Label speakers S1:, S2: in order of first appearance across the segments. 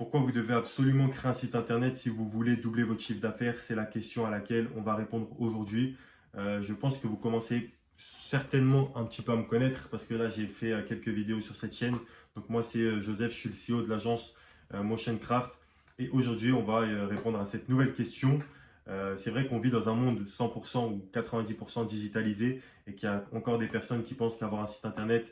S1: Pourquoi vous devez absolument créer un site internet si vous voulez doubler votre chiffre d'affaires? C'est la question à laquelle on va répondre aujourd'hui. Je pense que vous commencez certainement un petit peu à me connaître parce que là j'ai fait quelques vidéos sur cette chaîne. Donc moi c'est Joseph, je suis le CEO de l'agence Motioncraft et aujourd'hui on va répondre à cette nouvelle question. C'est vrai qu'on vit dans un monde 100% ou 90% digitalisé et qu'il y a encore des personnes qui pensent qu'avoir un site internet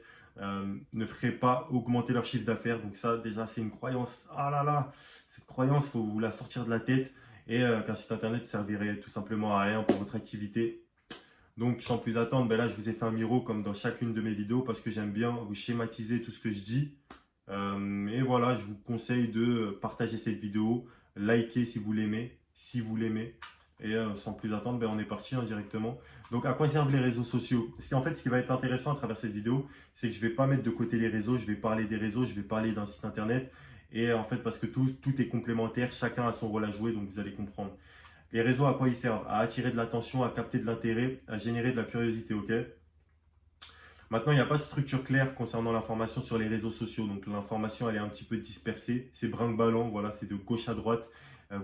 S1: ne ferait pas augmenter leur chiffre d'affaires. Donc ça, déjà, c'est une croyance. Ah là là, cette croyance, il faut vous la sortir de la tête et qu'un site internet servirait tout simplement à rien pour votre activité. Donc, sans plus attendre, ben là, je vous ai fait un miro comme dans chacune de mes vidéos parce que j'aime bien vous schématiser tout ce que je dis. Et voilà, je vous conseille de partager cette vidéo, liker si vous l'aimez. Et sans plus attendre, ben on est parti directement. Donc, à quoi servent les réseaux sociaux? En fait, ce qui va être intéressant à travers cette vidéo, c'est que je ne vais pas mettre de côté les réseaux, je vais parler des réseaux, je vais parler d'un site internet. Et en fait, parce que tout est complémentaire, chacun a son rôle à jouer, donc vous allez comprendre. Les réseaux, à quoi ils servent? À attirer de l'attention, à capter de l'intérêt, à générer de la curiosité, ok? Maintenant, il n'y a pas de structure claire concernant l'information sur les réseaux sociaux. Donc, l'information, elle est un petit peu dispersée. C'est brinque-ballant, voilà, c'est de gauche à droite.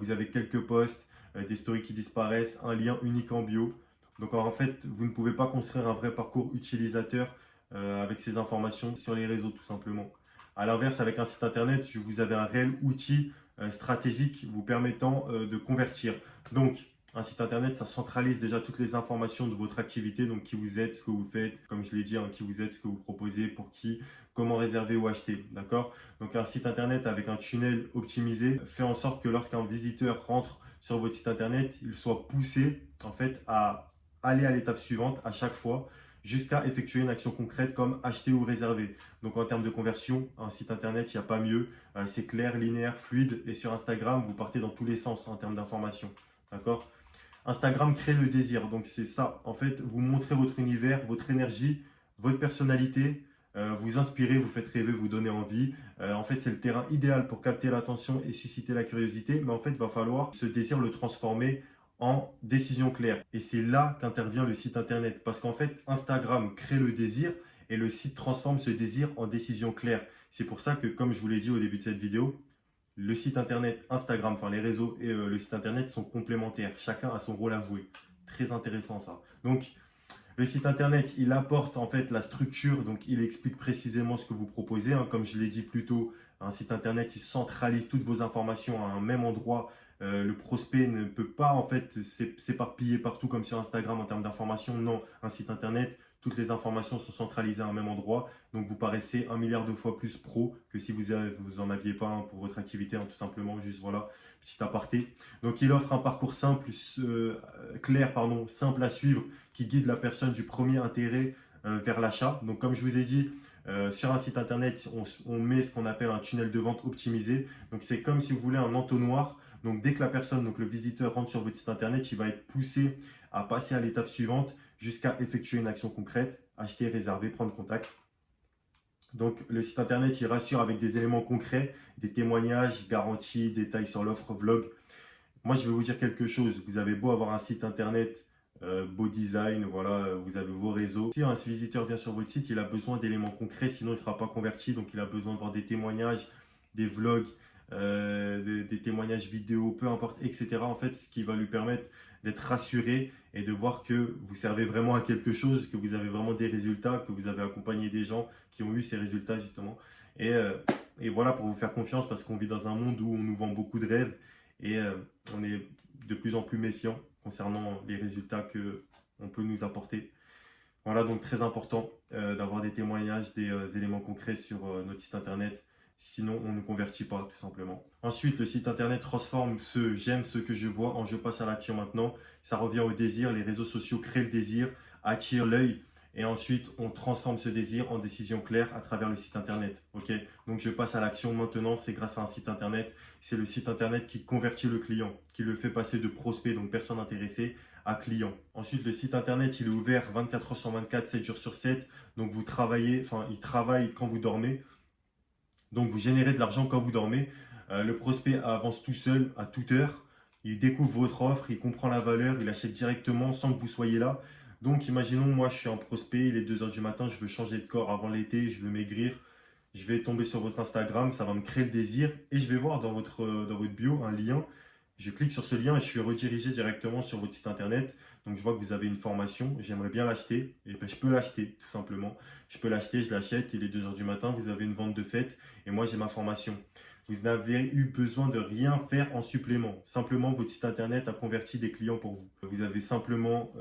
S1: Vous avez quelques posts, des stories qui disparaissent, un lien unique en bio. Donc, en fait, vous ne pouvez pas construire un vrai parcours utilisateur avec ces informations sur les réseaux, tout simplement. À l'inverse, avec un site internet, vous avez un réel outil stratégique vous permettant de convertir. Donc, un site internet, ça centralise déjà toutes les informations de votre activité, donc qui vous êtes, ce que vous faites, comme je l'ai dit, hein, qui vous êtes, ce que vous proposez, pour qui, comment réserver ou acheter, d'accord? Donc un site internet avec un tunnel optimisé fait en sorte que lorsqu'un visiteur rentre sur votre site internet, il soit poussé en fait à aller à l'étape suivante à chaque fois jusqu'à effectuer une action concrète comme acheter ou réserver. Donc en termes de conversion, un site internet, il n'y a pas mieux. C'est clair, linéaire, fluide et sur Instagram, vous partez dans tous les sens en termes d'information. D'accord? Instagram crée le désir. Donc c'est ça. En fait, vous montrez votre univers, votre énergie, votre personnalité, vous inspirez, vous faites rêver, vous donnez envie. En fait, c'est le terrain idéal pour capter l'attention et susciter la curiosité. Mais en fait, il va falloir ce désir le transformer en décision claire. Et c'est là qu'intervient le site internet. Parce qu'en fait, Instagram crée le désir et le site transforme ce désir en décision claire. C'est pour ça que, comme je vous l'ai dit au début de cette vidéo, le site internet, Instagram, enfin les réseaux et le site internet sont complémentaires. Chacun a son rôle à jouer. Très intéressant ça. Donc, le site internet, il apporte en fait la structure, donc il explique précisément ce que vous proposez, hein. Comme je l'ai dit plus tôt, un site internet, il centralise toutes vos informations à un même endroit. Le prospect ne peut pas en fait s'éparpiller partout comme sur Instagram en termes d'informations. Non, un site internet, toutes les informations sont centralisées à un même endroit. Donc vous paraissez 1 milliard de fois plus pro que si vous en aviez pas un pour votre activité, hein, tout simplement. Juste voilà, petit aparté. Donc il offre un parcours simple, clair, pardon, simple à suivre, qui guide la personne du premier intérêt vers l'achat. Donc comme je vous ai dit, sur un site internet, on met ce qu'on appelle un tunnel de vente optimisé. Donc c'est comme si vous voulez un entonnoir. Donc dès que la personne, donc le visiteur rentre sur votre site internet, il va être poussé à passer à l'étape suivante jusqu'à effectuer une action concrète, acheter, réserver, prendre contact. Donc le site internet, il rassure avec des éléments concrets, des témoignages, garanties, détails sur l'offre, vlog. Moi, je vais vous dire quelque chose. Vous avez beau avoir un site internet, beau design, voilà, vous avez vos réseaux. Si un visiteur vient sur votre site, il a besoin d'éléments concrets, sinon il ne sera pas converti. Donc, il a besoin de voir des témoignages, des vlogs, des témoignages vidéo, peu importe, etc. En fait, ce qui va lui permettre d'être rassuré et de voir que vous servez vraiment à quelque chose, que vous avez vraiment des résultats, que vous avez accompagné des gens qui ont eu ces résultats justement. Et voilà, pour vous faire confiance, parce qu'on vit dans un monde où on nous vend beaucoup de rêves et on est de plus en plus méfiant concernant les résultats qu'on peut nous apporter. Voilà, donc très important d'avoir des témoignages, des éléments concrets sur notre site internet. Sinon, on ne convertit pas, tout simplement. Ensuite, le site internet transforme ce j'aime, ce que je vois en je passe à l'action maintenant. Ça revient au désir. Les réseaux sociaux créent le désir, attirent l'œil. Et ensuite, on transforme ce désir en décision claire à travers le site internet. Ok, donc je passe à l'action maintenant, c'est grâce à un site internet. C'est le site internet qui convertit le client, qui le fait passer de prospect, donc personne intéressée, à client. Ensuite, le site internet, il est ouvert 24 heures sur 24, 7 jours sur 7. Donc vous travaillez, enfin, il travaille quand vous dormez. Donc vous générez de l'argent quand vous dormez. Le prospect avance tout seul à toute heure. Il découvre votre offre, il comprend la valeur, il achète directement sans que vous soyez là. Donc imaginons, moi je suis un prospect, il est 2 heures du matin, je veux changer de corps avant l'été, je veux maigrir. je vais tomber sur votre Instagram, ça va me créer le désir et je vais voir dans votre bio un lien. Je clique sur ce lien et je suis redirigé directement sur votre site internet. Donc je vois que vous avez une formation, j'aimerais bien l'acheter. Et ben, je peux l'acheter tout simplement. Je peux l'acheter, je l'achète, il est 2 heures du matin, vous avez une vente de fête et moi j'ai ma formation. Vous n'avez eu besoin de rien faire en supplément. Simplement, votre site internet a converti des clients pour vous. Vous avez simplement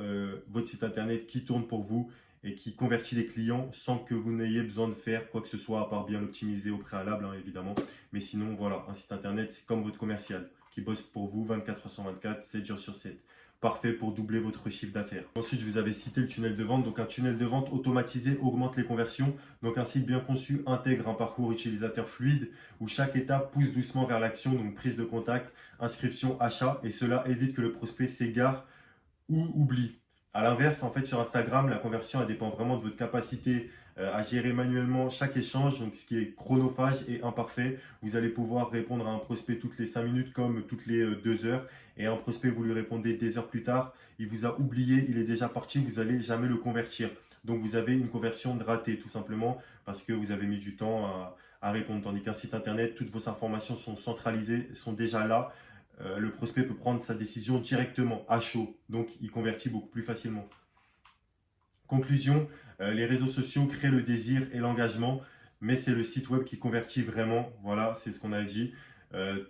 S1: votre site internet qui tourne pour vous et qui convertit les clients sans que vous n'ayez besoin de faire quoi que ce soit à part bien l'optimiser au préalable, hein, évidemment. Mais sinon, voilà, un site internet, c'est comme votre commercial qui bosse pour vous 24 heures sur 24, 7 jours sur 7. Parfait pour doubler votre chiffre d'affaires. Ensuite, je vous avais cité le tunnel de vente. Donc, un tunnel de vente automatisé augmente les conversions. Donc, un site bien conçu intègre un parcours utilisateur fluide où chaque étape pousse doucement vers l'action, donc prise de contact, inscription, achat. Et cela évite que le prospect s'égare ou oublie. À l'inverse, en fait, sur Instagram, la conversion elle dépend vraiment de votre capacité à gérer manuellement chaque échange, donc ce qui est chronophage et imparfait. Vous allez pouvoir répondre à un prospect toutes les 5 minutes comme toutes les 2 heures. Et un prospect, vous lui répondez des heures plus tard, il vous a oublié, il est déjà parti, vous n'allez jamais le convertir. Donc vous avez une conversion de ratée tout simplement parce que vous avez mis du temps à répondre. Tandis qu'un site internet, toutes vos informations sont centralisées, sont déjà là. Le prospect peut prendre sa décision directement, à chaud. Donc, il convertit beaucoup plus facilement. Conclusion, les réseaux sociaux créent le désir et l'engagement, mais c'est le site web qui convertit vraiment. Voilà, c'est ce qu'on a dit. Euh,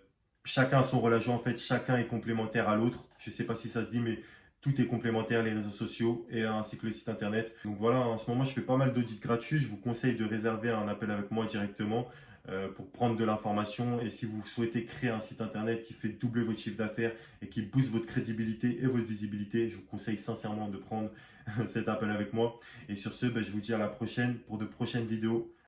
S1: Chacun a son rôle à jouer, en fait, chacun est complémentaire à l'autre. Je ne sais pas si ça se dit, mais tout est complémentaire, les réseaux sociaux et ainsi que le site internet. Donc voilà, en ce moment, je fais pas mal d'audits gratuits. Je vous conseille de réserver un appel avec moi directement pour prendre de l'information. Et si vous souhaitez créer un site internet qui fait doubler votre chiffre d'affaires et qui booste votre crédibilité et votre visibilité, je vous conseille sincèrement de prendre cet appel avec moi. Et sur ce, ben, je vous dis à la prochaine pour de prochaines vidéos.